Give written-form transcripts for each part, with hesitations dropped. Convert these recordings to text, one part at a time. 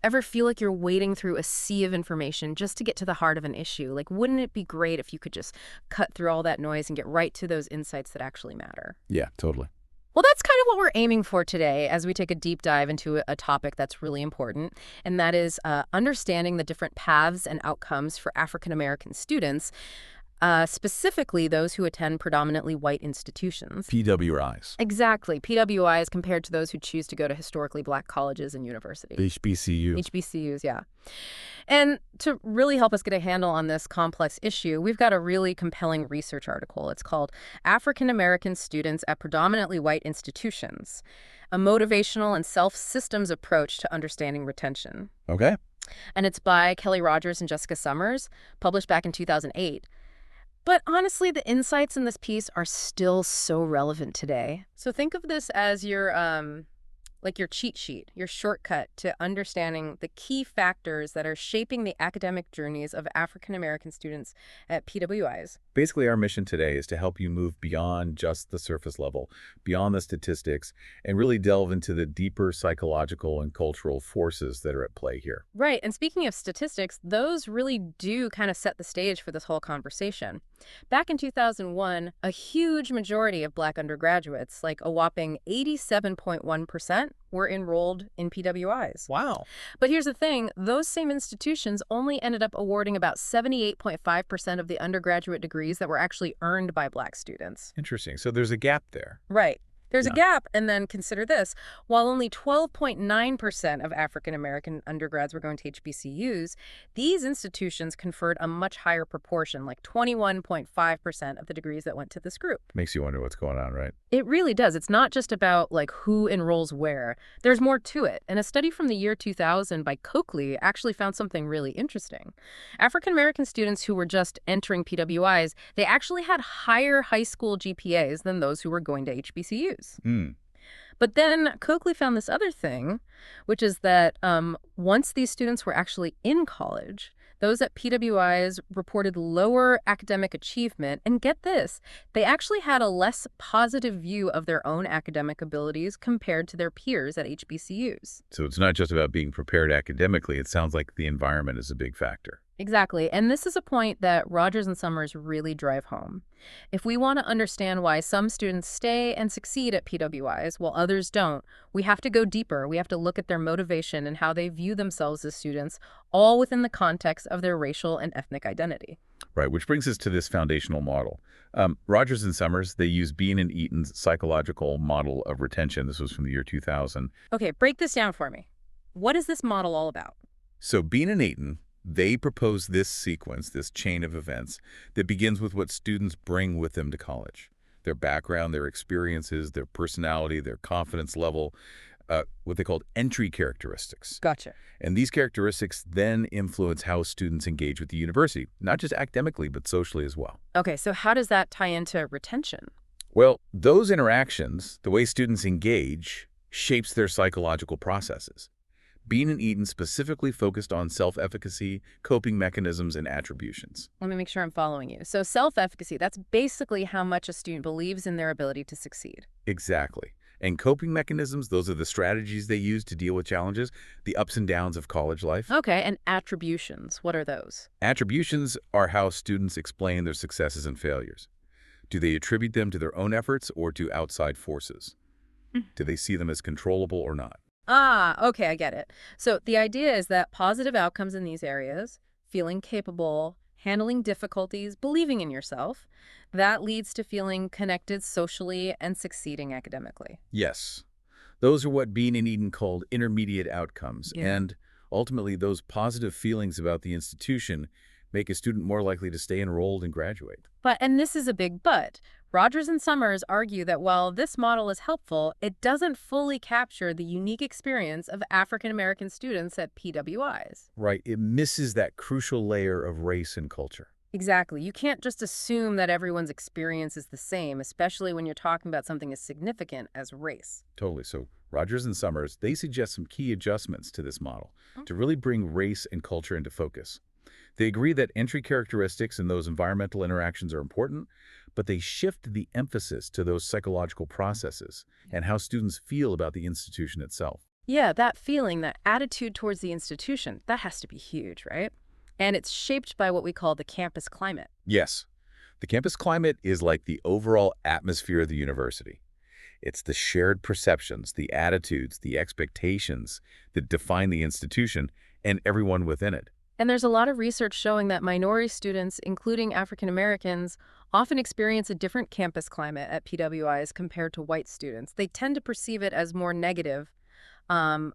Ever feel like you're wading through a sea of information just to get to the heart of an issue? Like, wouldn't it be great if you could just cut through all that noise and get right to those insights that actually matter? Yeah, totally. Well, that's kind of what we're aiming for today as we take a deep dive into a topic that's really important, and that is understanding the different paths and outcomes for African American students, specifically those who attend predominantly white institutions. PWIs. Exactly, PWIs compared to those who choose to go to historically black colleges and universities. HBCU. HBCUs, yeah. And to really help us get a handle on this complex issue, we've got a really compelling research article. It's called African American Students at Predominantly White Institutions, a motivational and self-systems approach to understanding retention. Okay. And it's by Kelly Rogers and Jessica Summers, published back in 2008. But honestly, the insights in this piece are still so relevant today. So think of this as your like your cheat sheet, your shortcut to understanding the key factors that are shaping the academic journeys of African American students at PWIs. Basically, our mission today is to help you move beyond just the surface level, beyond the statistics, and really delve into the deeper psychological and cultural forces that are at play here. Right, and speaking of statistics, those really do kind of set the stage for this whole conversation. Back in 2001, a huge majority of black undergraduates, like a whopping 87.1%, were enrolled in PWIs. Wow. But here's the thing, those same institutions only ended up awarding about 78.5% of the undergraduate degrees that were actually earned by black students. Interesting. So there's a gap there. Right. There's a Yeah. gap, and then consider this. While only 12.9% of African American undergrads were going to HBCUs, these institutions conferred a much higher proportion, like 21.5% of the degrees that went to this group. Makes you wonder what's going on, right? It really does. It's not just about like who enrolls where. There's more to it. And a study from the year 2000 by Coakley actually found something really interesting. African American students who were just entering PWIs, they actually had higher high school GPAs than those who were going to HBCUs. Hmm. But then Coakley found this other thing, which is that once these students were actually in college, those at PWIs reported lower academic achievement. And get this, they actually had a less positive view of their own academic abilities compared to their peers at HBCUs. So it's not just about being prepared academically. It sounds like the environment is a big factor. Exactly. And this is a point that Rogers and Summers really drive home. If we want to understand why some students stay and succeed at PWIs while others don't, we have to go deeper. We have to look at their motivation and how they view themselves as students, all within the context of their racial and ethnic identity. Right, which brings us to this foundational model. Rogers and Summers, they use Bean and Eaton's psychological model of retention. This was from the year 2000. Okay, break this down for me. What is this model all about? So Bean and Eaton, they propose this sequence, this chain of events, that begins with what students bring with them to college. Their background, their experiences, their personality, their confidence level, what they called entry characteristics. Gotcha. And these characteristics then influence how students engage with the university, not just academically, but socially as well. Okay, so how does that tie into retention? Well, those interactions, the way students engage, shapes their psychological processes. Bean and Eaton specifically focused on self-efficacy, coping mechanisms, and attributions. Let me make sure I'm following you. So self-efficacy, that's basically how much a student believes in their ability to succeed. Exactly. And coping mechanisms, those are the strategies they use to deal with challenges, the ups and downs of college life. Okay, and attributions, what are those? Attributions are how students explain their successes and failures. Do they attribute them to their own efforts or to outside forces? Do they see them as controllable or not? Ah, okay, I get it. So the idea is that positive outcomes in these areas, feeling capable, handling difficulties, believing in yourself, that leads to feeling connected socially and succeeding academically. Yes. Those are what Bean and Eden called intermediate outcomes. Yeah. And ultimately, those positive feelings about the institution make a student more likely to stay enrolled and graduate. And this is a big but. Rogers and Summers argue that while this model is helpful, it doesn't fully capture the unique experience of African American students at PWIs. Right. It misses that crucial layer of race and culture. Exactly. You can't just assume that everyone's experience is the same, especially when you're talking about something as significant as race. Totally. So Rogers and Summers, they suggest some key adjustments to this model to really bring race and culture into focus. They agree that entry characteristics and those environmental interactions are important, but they shift the emphasis to those psychological processes and how students feel about the institution itself. Yeah, that feeling, that attitude towards the institution, that has to be huge, right? And it's shaped by what we call the campus climate. Yes, the campus climate is like the overall atmosphere of the university. It's the shared perceptions, the attitudes, the expectations that define the institution and everyone within it. And there's a lot of research showing that minority students, including African Americans, often experience a different campus climate at PWIs compared to white students. They tend to perceive it as more negative,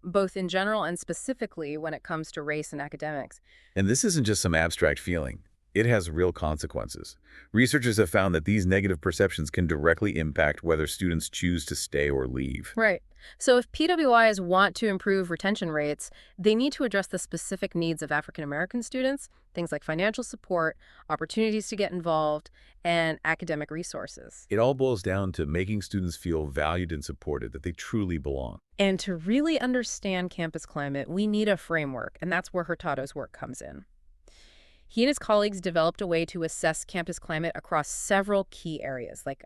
both in general and specifically when it comes to race and academics. And this isn't just some abstract feeling. It has real consequences. Researchers have found that these negative perceptions can directly impact whether students choose to stay or leave. Right. So if PWIs want to improve retention rates, they need to address the specific needs of African American students, things like financial support, opportunities to get involved, and academic resources. It all boils down to making students feel valued and supported, that they truly belong. And to really understand campus climate, we need a framework, and that's where Hurtado's work comes in. He and his colleagues developed a way to assess campus climate across several key areas, like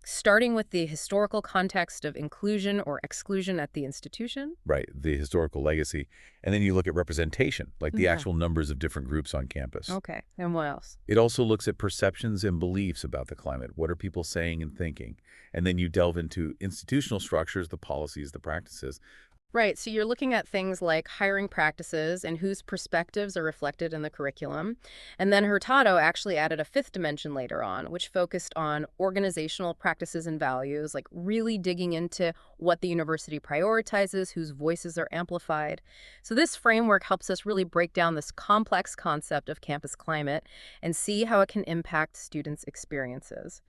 starting with the historical context of inclusion or exclusion at the institution. Right, the historical legacy. And then you look at representation, like the Yeah. actual numbers of different groups on campus. Okay, and what else? It also looks at perceptions and beliefs about the climate. What are people saying and thinking? And then you delve into institutional structures, the policies, the practices. Right, so you're looking at things like hiring practices and whose perspectives are reflected in the curriculum. And then Hurtado actually added a fifth dimension later on, which focused on organizational practices and values, like really digging into what the university prioritizes, whose voices are amplified. So this framework helps us really break down this complex concept of campus climate and see how it can impact students' experiences.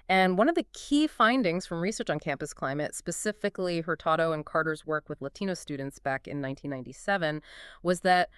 And one of the key findings from research on campus climate, specifically Hurtado and Carter's work with Latino students back in 1997, was that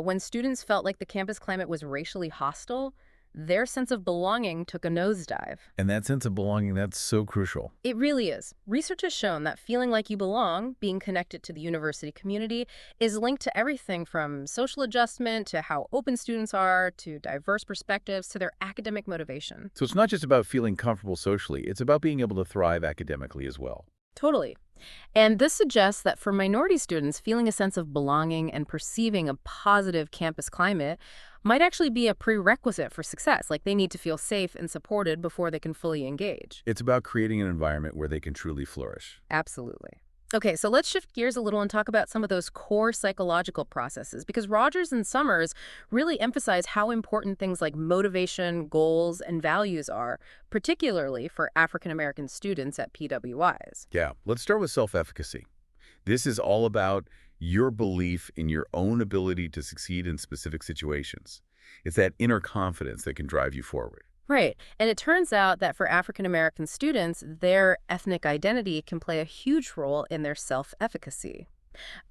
when students felt like the campus climate was racially hostile, their sense of belonging took a nosedive. And that sense of belonging, that's so crucial. It really is. Research has shown that feeling like you belong, being connected to the university community, is linked to everything from social adjustment to how open students are, to diverse perspectives, to their academic motivation. So it's not just about feeling comfortable socially, it's about being able to thrive academically as well. Totally. And this suggests that for minority students, feeling a sense of belonging and perceiving a positive campus climate might actually be a prerequisite for success. Like they need to feel safe and supported before they can fully engage. It's about creating an environment where they can truly flourish. Absolutely. Okay, so let's shift gears a little and talk about some of those core psychological processes, because Rogers and Summers really emphasize how important things like motivation, goals, and values are, particularly for African American students at PWIs. Yeah, let's start with self-efficacy. This is all about your belief in your own ability to succeed in specific situations. It's that inner confidence that can drive you forward. Right. And it turns out that for African American students, their ethnic identity can play a huge role in their self-efficacy.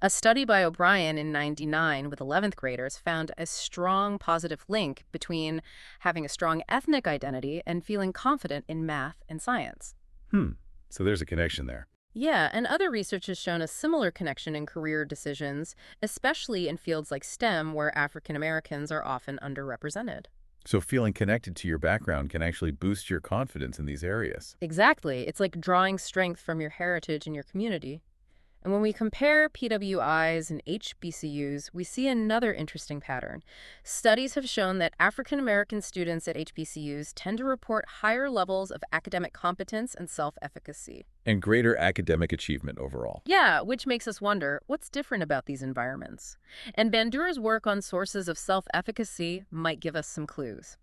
A study by O'Brien in '99 with 11th graders found a strong positive link between having a strong ethnic identity and feeling confident in math and science. Hmm, so there's a connection there. Yeah, and other research has shown a similar connection in career decisions, especially in fields like STEM, where African Americans are often underrepresented. So feeling connected to your background can actually boost your confidence in these areas. Exactly. It's like drawing strength from your heritage and your community. And when we compare PWIs and HBCUs, we see another interesting pattern. Studies have shown that African American students at HBCUs tend to report higher levels of academic competence and self-efficacy. And greater academic achievement overall. Yeah, which makes us wonder, what's different about these environments? And Bandura's work on sources of self-efficacy might give us some clues.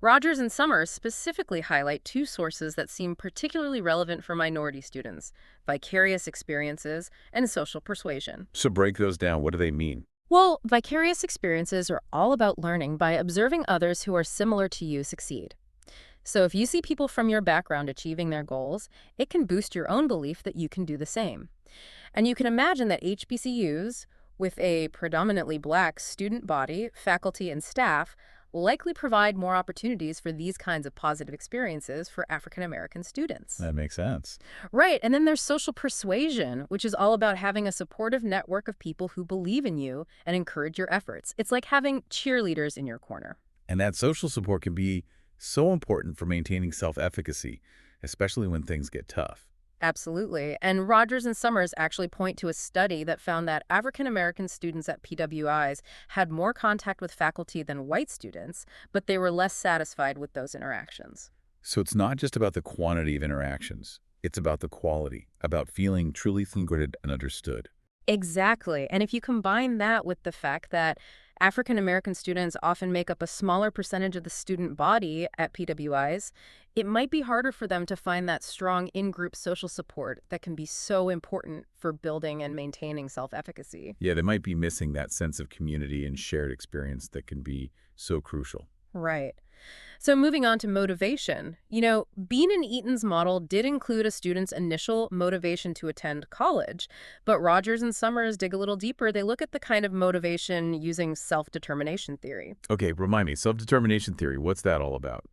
Rogers and Summers specifically highlight two sources that seem particularly relevant for minority students: vicarious experiences and social persuasion. So break those down. What do they mean? Well, vicarious experiences are all about learning by observing others who are similar to you succeed. So if you see people from your background achieving their goals, it can boost your own belief that you can do the same. And you can imagine that HBCUs, with a predominantly Black student body, faculty, and staff, likely provide more opportunities for these kinds of positive experiences for African American students. That makes sense. Right, and then there's social persuasion, which is all about having a supportive network of people who believe in you and encourage your efforts. It's like having cheerleaders in your corner. And that social support can be so important for maintaining self-efficacy, especially when things get tough. Absolutely. And Rogers and Summers actually point to a study that found that African American students at PWIs had more contact with faculty than white students, but they were less satisfied with those interactions. So it's not just about the quantity of interactions. It's about the quality, about feeling truly included and understood. Exactly. And if you combine that with the fact that African American students often make up a smaller percentage of the student body at PWIs, it might be harder for them to find that strong in-group social support that can be so important for building and maintaining self-efficacy. Yeah, they might be missing that sense of community and shared experience that can be so crucial. Right. So moving on to motivation, Bean and Eaton's model did include a student's initial motivation to attend college, but Rogers and Summers dig a little deeper. They look at the kind of motivation using self-determination theory. Okay, remind me, self-determination theory, what's that all about?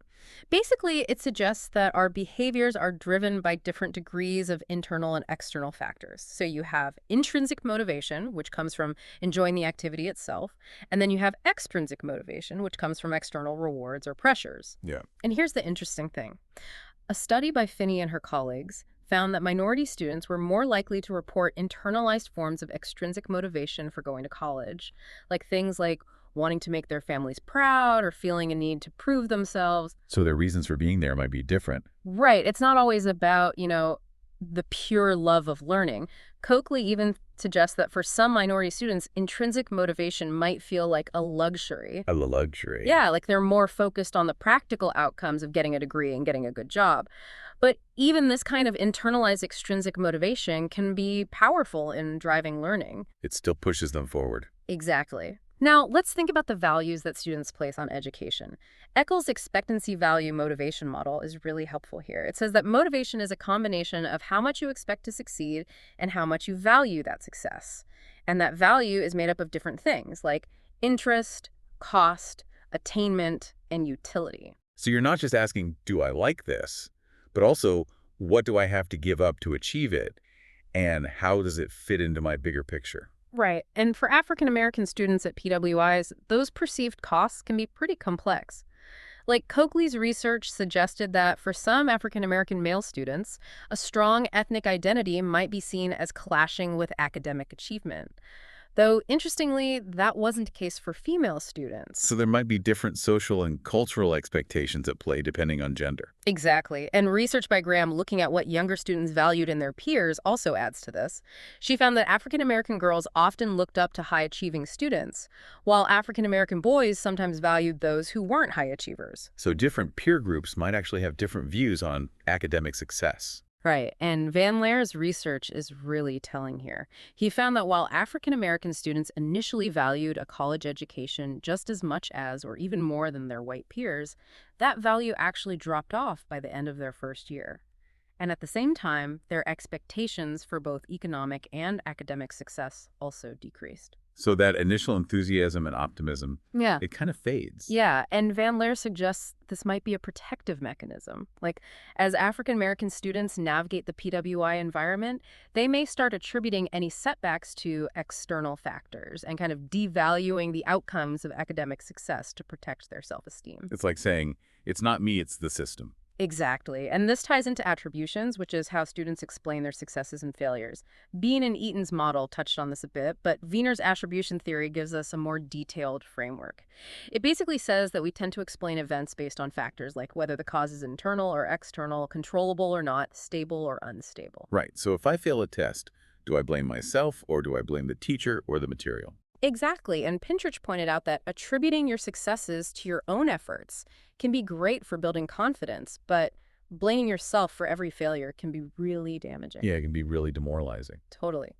Basically, it suggests that our behaviors are driven by different degrees of internal and external factors. So you have intrinsic motivation, which comes from enjoying the activity itself, and then you have extrinsic motivation, which comes from external rewards or pressures. Yeah. And here's the interesting thing. A study by Finney and her colleagues found that minority students were more likely to report internalized forms of extrinsic motivation for going to college, like things like wanting to make their families proud or feeling a need to prove themselves. So their reasons for being there might be different. Right. It's not always about, the pure love of learning. Coakley even suggests that for some minority students, intrinsic motivation might feel like a luxury. A luxury. Yeah, like they're more focused on the practical outcomes of getting a degree and getting a good job. But even this kind of internalized extrinsic motivation can be powerful in driving learning. It still pushes them forward. Exactly. Now, let's think about the values that students place on education. Eccles' expectancy value motivation model is really helpful here. It says that motivation is a combination of how much you expect to succeed and how much you value that success. And that value is made up of different things like interest, cost, attainment, and utility. So you're not just asking, do I like this, but also, what do I have to give up to achieve it, and how does it fit into my bigger picture? Right. And for African American students at PWIs, those perceived costs can be pretty complex. Like Coakley's research suggested that for some African American male students, a strong ethnic identity might be seen as clashing with academic achievement. Though, interestingly, that wasn't the case for female students. So there might be different social and cultural expectations at play depending on gender. Exactly. And research by Graham looking at what younger students valued in their peers also adds to this. She found that African American girls often looked up to high-achieving students, while African American boys sometimes valued those who weren't high achievers. So different peer groups might actually have different views on academic success. Right, and Van Leer's research is really telling here. He found that while African American students initially valued a college education just as much as or even more than their white peers, that value actually dropped off by the end of their first year. And at the same time, their expectations for both economic and academic success also decreased. So that initial enthusiasm and optimism, Yeah. it kind of fades. Yeah, and Van Leer suggests this might be a protective mechanism. Like, as African American students navigate the PWI environment, they may start attributing any setbacks to external factors and kind of devaluing the outcomes of academic success to protect their self-esteem. It's like saying, it's not me, it's the system. Exactly. And this ties into attributions, which is how students explain their successes and failures. Bean and Eaton's model touched on this a bit, but Wiener's attribution theory gives us a more detailed framework. It basically says that we tend to explain events based on factors like whether the cause is internal or external, controllable or not, stable or unstable. Right, so if I fail a test, do I blame myself or do I blame the teacher or the material? Exactly, and Pinterich pointed out that attributing your successes to your own efforts can be great for building confidence, but blaming yourself for every failure can be really damaging. Yeah, it can be really demoralizing. Totally.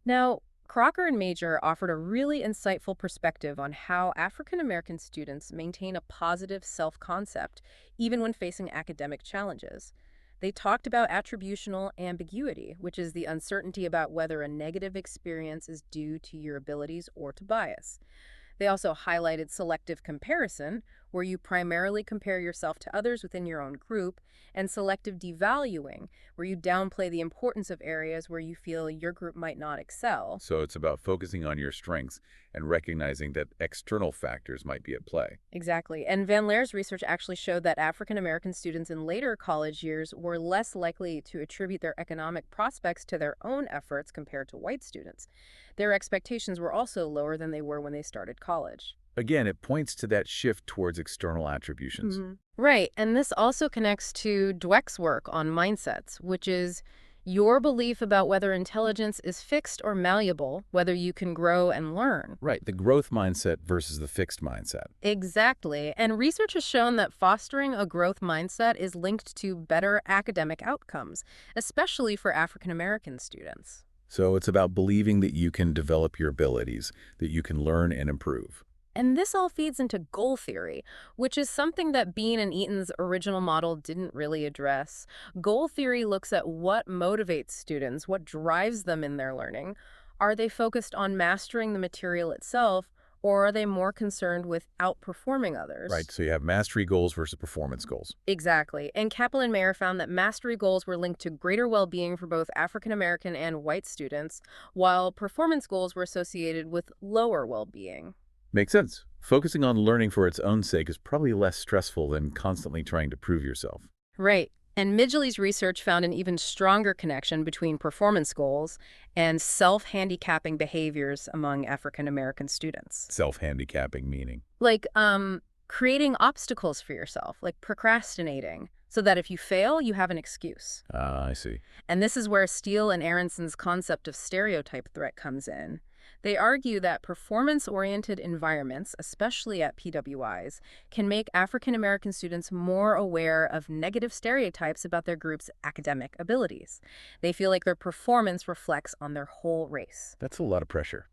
Now, Crocker and Major offered a really insightful perspective on how African American students maintain a positive self-concept even when facing academic challenges. They talked about attributional ambiguity, which is the uncertainty about whether a negative experience is due to your abilities or to bias. They also highlighted selective comparison, where you primarily compare yourself to others within your own group, and selective devaluing, where you downplay the importance of areas where you feel your group might not excel. So it's about focusing on your strengths and recognizing that external factors might be at play. Exactly. And Van Leer's research actually showed that African American students in later college years were less likely to attribute their economic prospects to their own efforts compared to white students. Their expectations were also lower than they were when they started college. Again, it points to that shift towards external attributions. Right. And this also connects to Dweck's work on mindsets, which is your belief about whether intelligence is fixed or malleable, whether you can grow and learn. Right, the growth mindset versus the fixed mindset. Exactly. And research has shown that fostering a growth mindset is linked to better academic outcomes, especially for African American students. So it's about believing that you can develop your abilities, that you can learn and improve. And this all feeds into goal theory, which is something that Bean and Eaton's original model didn't really address. Goal theory looks at what motivates students, what drives them in their learning. Are they focused on mastering the material itself, or are they more concerned with outperforming Right, others? so you have mastery goals versus performance goals. Exactly. And Kaplan and Mayer found that mastery goals were linked to greater well-being for both African American and white students, while performance goals were associated with lower well-being. Makes sense. Focusing on learning for its own sake is probably less stressful than constantly trying to prove yourself. Right. And Midgley's research found an even stronger connection between performance goals and self-handicapping behaviors among African American students. Self-handicapping meaning. Like creating obstacles for yourself, like procrastinating, so that if you fail, you have an excuse. Ah, I see. And this is where Steele and Aronson's concept of stereotype threat comes in. They argue that performance-oriented environments, especially at PWIs, can make African American students more aware of negative stereotypes about their group's academic abilities. They feel like their performance reflects on their whole race. That's a lot of pressure.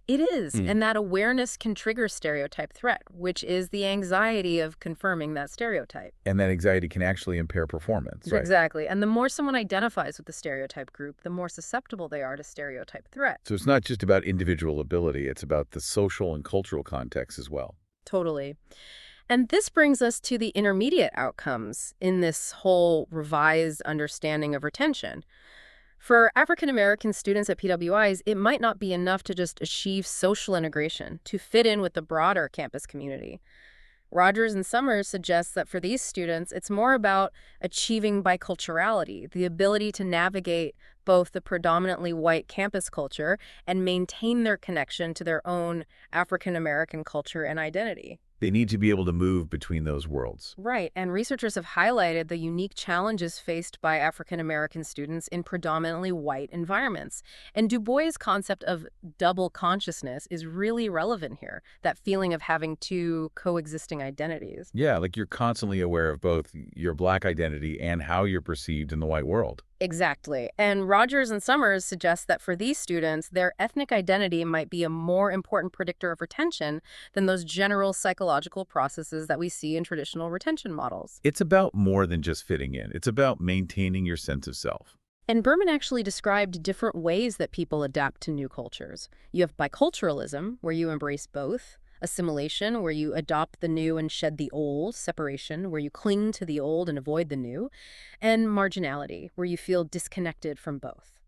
It is, Mm. and that awareness can trigger stereotype threat, which is the anxiety of confirming that stereotype. And that anxiety can actually impair performance, right? Exactly. And the more someone identifies with the stereotype group, the more susceptible they are to stereotype threat. So it's not just about individual ability, it's about the social and cultural context as well. Totally. And this brings us to the intermediate outcomes in this whole revised understanding of retention. For African American students at PWIs, it might not be enough to just achieve social integration, to fit in with the broader campus community. Rogers and Summers suggests that for these students, it's more about achieving biculturality, the ability to navigate both the predominantly white campus culture and maintain their connection to their own African American culture and identity. They need to be able to move between those worlds. Right, and researchers have highlighted the unique challenges faced by African American students in predominantly white environments. And Du Bois' concept of double consciousness is really relevant here, that feeling of having two coexisting identities. Yeah, like you're constantly aware of both your Black identity and how you're perceived in the white world. Exactly. And Rogers and Summers suggest that for these students, their ethnic identity might be a more important predictor of retention than those general psychological processes that we see in traditional retention models. It's about more than just fitting in. It's about maintaining your sense of self. And Berman actually described different ways that people adapt to new cultures. You have biculturalism, where you embrace both; assimilation, where you adopt the new and shed the old; separation, where you cling to the old and avoid the new; and marginality, where you feel disconnected from both.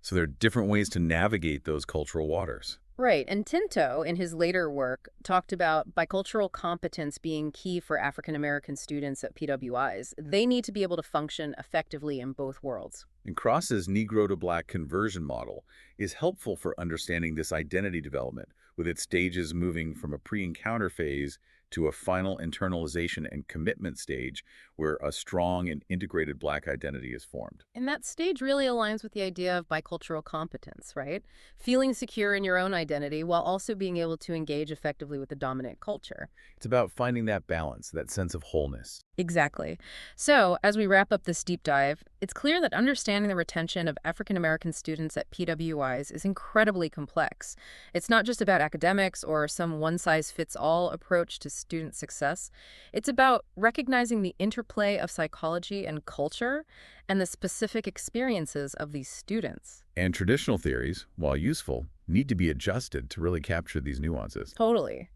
So there are different ways to navigate those cultural waters. Right, and Tinto, in his later work, talked about bicultural competence being key for African American students at PWIs. They need to be able to function effectively in both worlds. And Cross's Negro to Black conversion model is helpful for understanding this identity development, with its stages moving from a pre-encounter phase to a final internalization and commitment stage where a strong and integrated Black identity is formed. And that stage really aligns with the idea of bicultural competence, right? Feeling secure in your own identity while also being able to engage effectively with the dominant culture. It's about finding that balance, that sense of wholeness. Exactly. So, as we wrap up this deep dive, it's clear that understanding the retention of African American students at PWIs is incredibly complex. It's not just about academics or some one-size-fits-all approach to student success. It's about recognizing the interplay of psychology and culture and the specific experiences of these students. And traditional theories, while useful, need to be adjusted to really capture these nuances. Totally.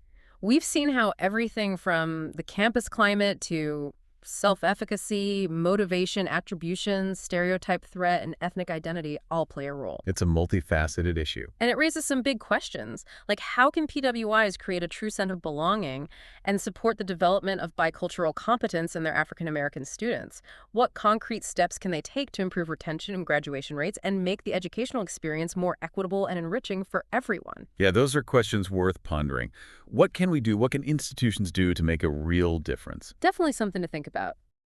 We've seen how everything from the campus climate to self-efficacy, motivation, attribution, stereotype threat, and ethnic identity all play a role. It's a multifaceted issue. And it raises some big questions, like how can PWIs create a true sense of belonging and support the development of bicultural competence in their African American students? What concrete steps can they take to improve retention and graduation rates and make the educational experience more equitable and enriching for everyone? Yeah, those are questions worth pondering. What can we do? What can institutions do to make a real difference? Definitely something to think about.